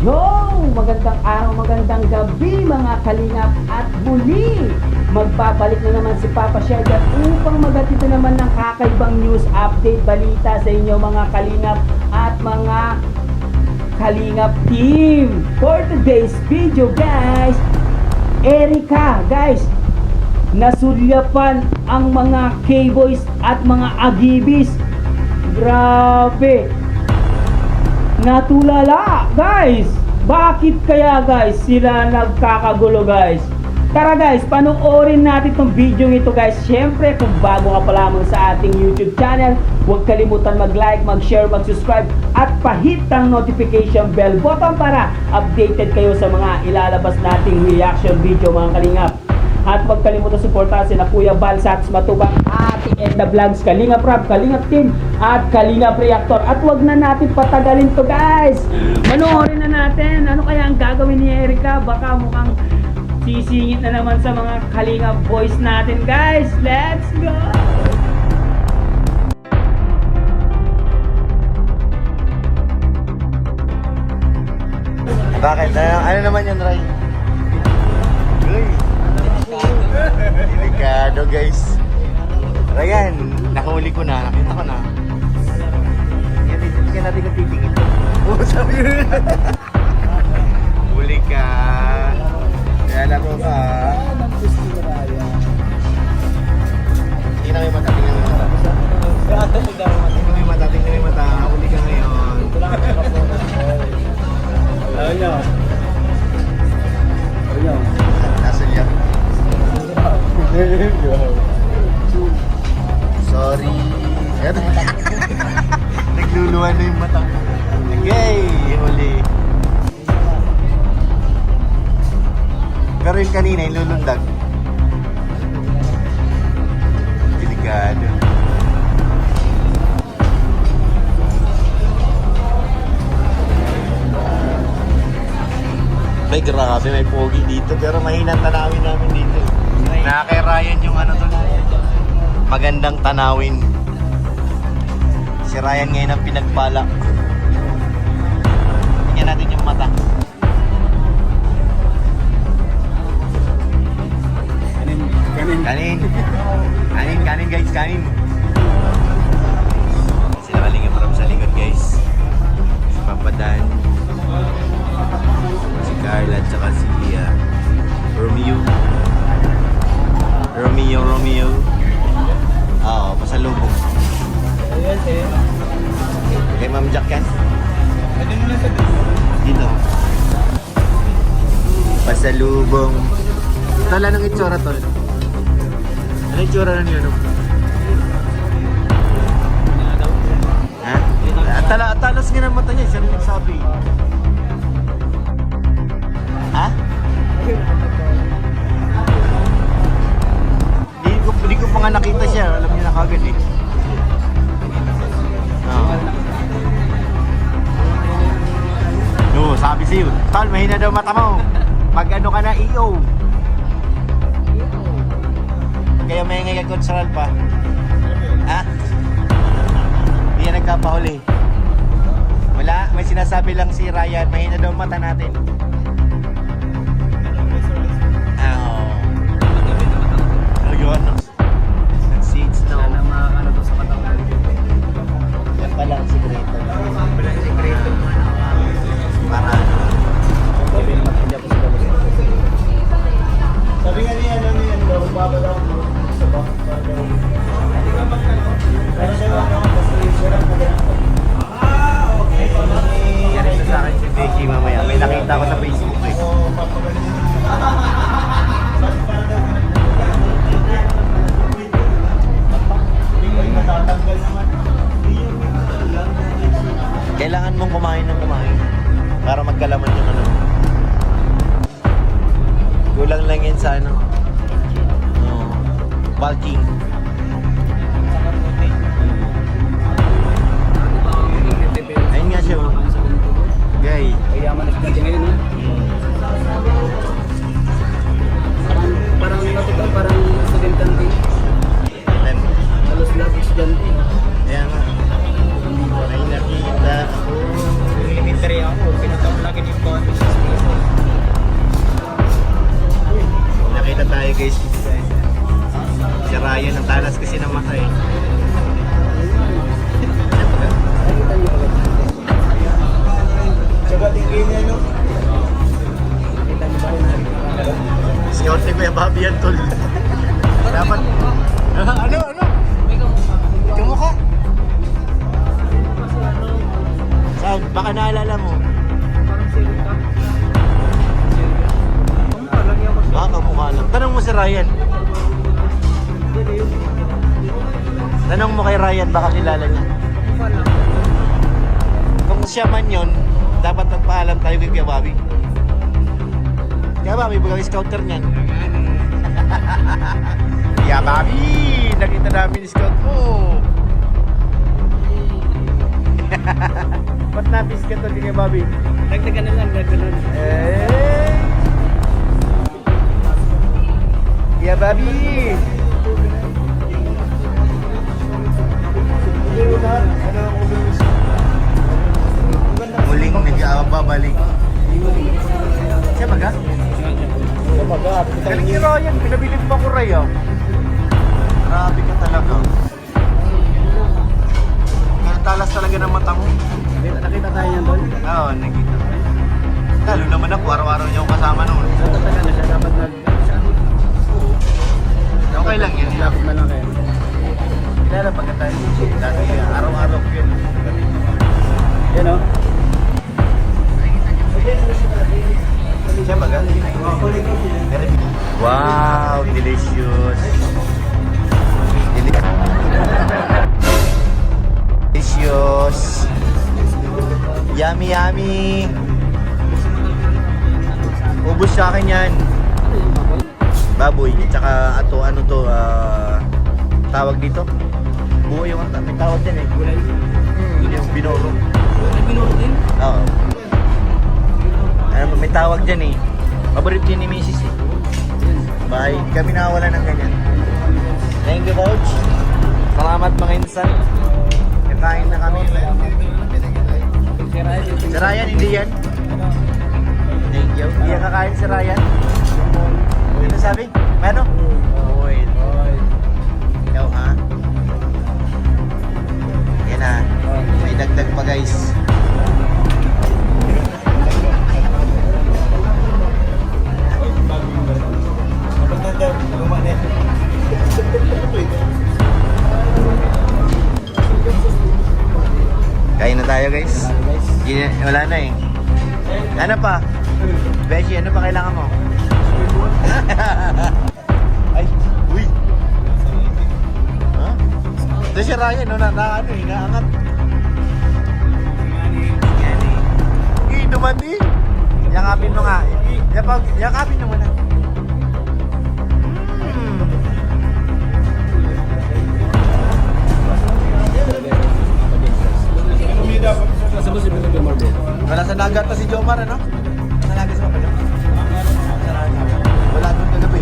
Yo! Magandang araw, magandang gabi mga kalingap at muli magbabalik na naman si Papa Shedder upang maghatid na naman ng kakaibang news update balita sa inyo mga kalingap at mga kalingap team. For today's video guys, Erica guys, nasulyapan ang mga K-boys at mga agibis. Grabe, natulala guys. Bakit kaya guys sila nagkakagulo guys? Tara guys, panoorin natin tong video ito guys. Syempre kung bago ka pa lamang sa ating YouTube channel, huwag kalimutan mag-like, mag-share, mag-subscribe at pahit ang notification bell button para updated kayo sa mga ilalabas nating reaction video mga kalingap. At huwag kalimutan suportahan sina Kuya Bal, Sats Matubang, ating Edna Vlogs, Kalingap Rap, Kalingap Team, at Kalingap Reactor. At huwag na natin patagalin to guys. Manoorin na natin. Ano kaya ang gagawin ni Erica? Baka mukhang sisingit na naman sa mga Kalingap boys natin guys. Let's go! Bakit? Ano naman yun, Ray? Uy! Delikado, guys. Ryan, nakahuli ko na. Nakita ko na. Hindi ka natin kung titingin. Oo, sabi yun. Huli ka. Kaya alam mo ka. Tingnan mo yung mata. Tingnan mo yung mata. Tingnan mo yung mata. Tingnan mo yung mata. Huli ka ngayon. Ayaw niya. Ayaw niya. Nasa niya. Sorry. Nagluluwan na yung mata. Okay, huli. Pero yung kanina, yung lulundag. Delikado. May grabe, may pogi dito. Pero mahinang tanawin namin dito. Kay Ryan yung ano to. Magandang tanawin. Si Ryan ngayon ang pinagpala. Tingnan natin yung mata. Kanin guys, kanin. Sila Kalingap Rap sa likod guys. Si Papa Dan, si Carla at saka si Romeo. Oo, pasalubong. Kay Ma'am Jack yan? Dito. Pasalubong. Tol, anong itsura, Tol? Anong itsura na niyo, no? Ha? Talas nga ng mata niya, siya rin nagsabi. Ha? Hindi ko pa nga nakita siya, alam niya na kagad eh. No, sabi sa'yo, Tol, mahina daw mata mo. Mag-ano ka na, EO. Kaya may ngay cultural pa. Ha? Hindi yan nagkapahuli. Wala, may sinasabi lang si Ryan, mahina daw mata natin. Yun. Seeds na. Sana makakano to sa katawan. Yan pala ang sikreto. Para Sabi nga niya, ano yan daw, baba daw sa bak. Pero siya wala ako, kasi siya lang po ganito. Okay. yan ito sa akin si Becky mamaya. May nakita ko sa Facebook eh. Kailangan mong kumain ng kumain para magkalaman yung ano. Kulang lang yan sa ano. Bulking. Ayun nga siya. Gay. Kaya manas natin ngayon, no? Parang nakita, parang estudyante. Halos lahat estudyante. Ayan nga. May nakita ako. Elementary ako, pinatawag lagi ni Nakita tayo guys. Si Ryan ang talas kasi namatay. Sa bating game niya, no? Scout ni Kuya Bobby yan, tol. Dapat... ano? Kamukha? Saan? Baka naalala mo. Baka kamukha lang. Tanong mo si Ryan. Tanong mo kay Ryan, baka kilala niya. Kung siya man yun, dapat magpaalam tayo kay Kuya Bobby. Kuya Bobby, bagang scouter niyan. Kuya Bobby, nakita namin yung scout mo. Ba't napis ka to, Kuya Bobby? Dagdagan na lang, dagdagan. Eh. Kuya Bobby. Muling nag-aababalik. Siya baga? Galing ni Ryan, pinabilib pa ko Ray ah. Grabe ka talaga. Talas talaga ng mata mo. Nakita tayo yan doon. Oo, nakita. Lalo naman ako, araw-araw niya ako kasama noon. Tatagal na siya, dapat Okay lang yan. Lapit na lang kayo. Kaya na pagka tayo. Dati araw-araw ko yun. Yan o. Siya baga? Wow, delicious. Delicious. Yummy, yummy. Ubus sa akin yan. Baboy, tsaka ato, ano to, tawag dito? Buo yung, may tawag din eh. Gulay. Yung binoro. Binuro din? Oo. Ano, may tawag dyan eh. Paborito yun ni Mrs. eh. Bye. Di kami nakawala ng ganyan. Thank you, Coach. Salamat mga insan. Kakain na kami. Si Ryan, hindi yan. Thank you. Hindi yan kakain si Ryan. Ano sabi? Ano? Oil. Ikaw ha? Yan na. May dagdag pa guys. Kain na tayo guys. Wala na eh. Ano pa? Beshi, ano pa kailangan mo? Ay, uy. Ha? Ito si Ryan, no? Ano eh, naangat. Yan eh. Dumandi. Yakapin mo nga. Yakapin mo muna. Wala sa nagat pa si Jomar, ano? Sa nagat sa papalong? Wala doon kagabi.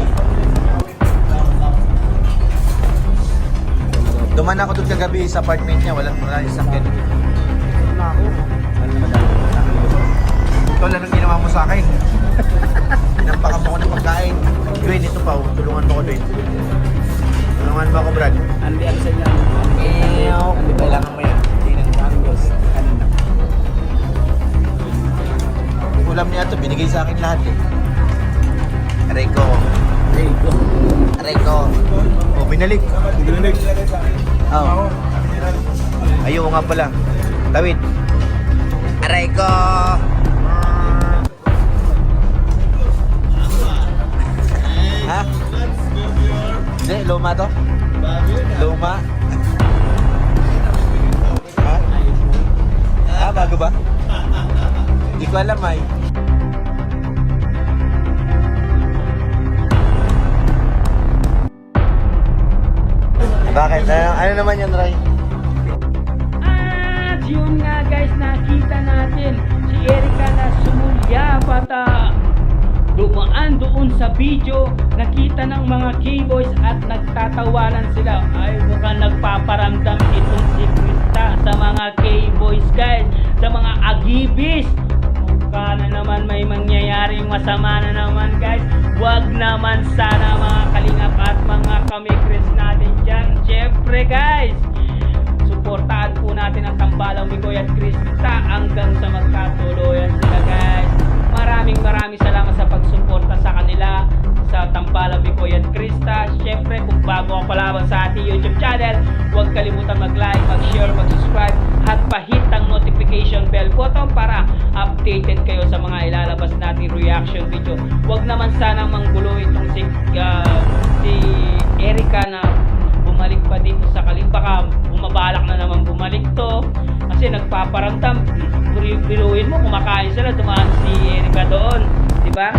Duman ako doon kagabi sa apartment niya. Wala yung sakyan. Wala ako. Ito lang ang ginawa mo sa akin. Pinampakan mo ko ng pagkain. Dwayne, ito pa. Tulungan mo ko, Dwayne. Tulungan mo ako, Brad. Andi, ano sa inyo? Kailangan mo yan. Ulam niya ito, binigay sa akin lahat eh. Rico. Oh, binalik. Oo. Ayoko nga pala. Tawid. Rico. Ha? Hindi, luma to? Luma? Ha? Ah, bago ba? Hindi ko alam ay. Bakit? Ano naman yan, Ray? At yun nga guys, nakita natin si Erica na sumulyap at dumaan doon sa video. Nakita ng mga K-boys at nagtatawanan sila. Ay, mukhang nagpaparamdam itong si Krista sa mga K-boys guys, sa mga agibis. Mukha baka na naman may mangyayaring masama na naman guys. Wag naman sana mga kalingap at mga kamikris natin dyan. Syempre guys, suportahan po natin ang tambalang Mikoy at Krista hanggang sa magkatuluyan sila guys. Maraming salamat sa pagsuporta sa kanila, sa tambalang Mikoy at Krista. Syempre kung bago ka pa lamang sa ating YouTube channel, huwag kalimutan mag-like, mag-share, mag-subscribe at pahit ang notification bell button para updated kayo sa mga ilalabas nating reaction video. Huwag naman sanang manggulo itong si Erica na bumalik pa dito sa Baka bumabalak na naman bumalik to kasi nagpaparamdam. Biruin mo, kumakain sila, dumaan si Erica doon, di ba?